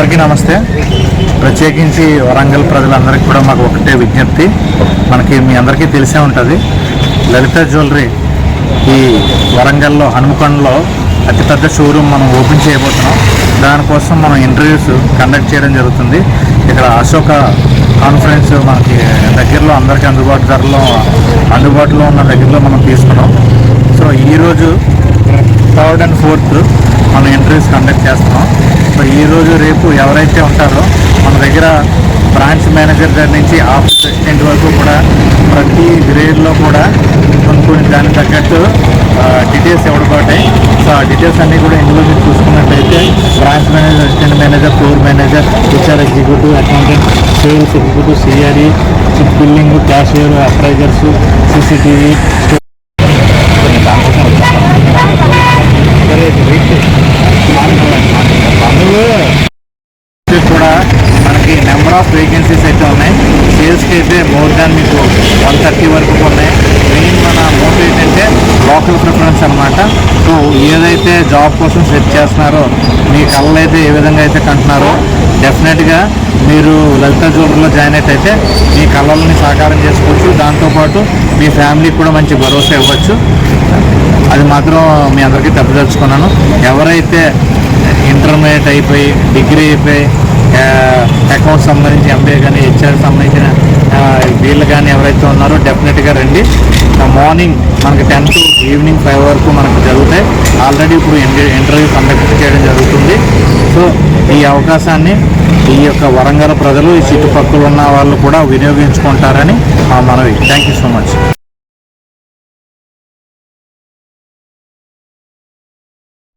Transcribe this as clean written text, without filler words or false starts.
అందరికీ నమస్తే. ప్రత్యేకించి వరంగల్ ప్రజలందరికీ కూడా మాకు ఒకటే విజ్ఞప్తి. మనకి మీ అందరికీ తెలిసే ఉంటుంది, లలిత జ్యువెలరీ ఈ వరంగల్లో హనుమకొండలో అతిపెద్ద షోరూమ్ మనం ఓపెన్ చేయబోతున్నాం. దానికోసం మనం ఇంటర్వ్యూస్ కండక్ట్ చేయడం జరుగుతుంది. ఇక్కడ అశోక కాన్ఫరెన్స్ మనకి దగ్గరలో అందరికీ అందుబాటులో ఉన్న దగ్గరలో మనం తీసుకున్నాం. సో ఈరోజు 3rd and 4th మనం ఇంటర్వ్యూస్ కండక్ట్ చేస్తున్నాం. సో ఈరోజు రేపు ఎవరైతే ఉంటారో మన దగ్గర బ్రాంచ్ మేనేజర్ దగ్గర నుంచి ఆఫీస్ అసిస్టెంట్ వరకు కూడా ప్రతి గ్రేడ్లో కూడా కొన్ని దానికి తగ్గట్టు డీటెయిల్స్ ఇవ్వబడ్డాయి. సో ఆ డీటెయిల్స్ అన్నీ కూడా ఇందులో మీరు చూసుకున్నట్టయితే branch manager, assistant manager, floor manager, HR executive, accountant, sales executive, CRE, chip billing, cashier, appraisers, CCTV కూడా మనకి నెంబర్ ఆఫ్ వేకెన్సీస్ అయితే ఉన్నాయి. సేల్స్కి అయితే మోర్ దాన్ మీకు 130 వరకు ఉన్నాయి. మెయిన్ మన మోటివ్ ఏంటంటే లోకల్ ప్రిఫరెన్స్ అనమాట. సో ఏదైతే జాబ్ కోసం సెర్చ్ చేస్తున్నారో, మీ కళ్ళు అయితే ఏ విధంగా అయితే కంటున్నారో, డెఫినెట్గా మీరు లలిత జ్యువెలరీలో జాయిన్ అయితే మీ కళలని సాకారం చేసుకోవచ్చు. దాంతోపాటు మీ ఫ్యామిలీకి కూడా మంచి భరోసా ఇవ్వచ్చు. అది మాత్రం మీ అందరికీ తప్పుదలుచుకున్నాను. ఎవరైతే ఇంటర్మీడియట్ అయిపోయి, డిగ్రీ అయిపోయి, అకౌంట్స్ సంబంధించి ఎంబీఏ కానీ, హెచ్ఆర్ సంబంధించిన వీళ్ళు కానీ ఎవరైతే ఉన్నారో డెఫినెట్గా రండి. మార్నింగ్ మనకి 10 to ఈవినింగ్ 5 వరకు మనకు జరుగుతాయి. ఆల్రెడీ ఇప్పుడు ఇంటర్వ్యూ కండక్ట్ చేయడం జరుగుతుంది. సో ఈ అవకాశాన్ని ఈ యొక్క వరంగల్ ప్రజలు, ఈ చుట్టుపక్కల ఉన్న వాళ్ళు కూడా వినియోగించుకుంటారని మనవి. Thank you so much.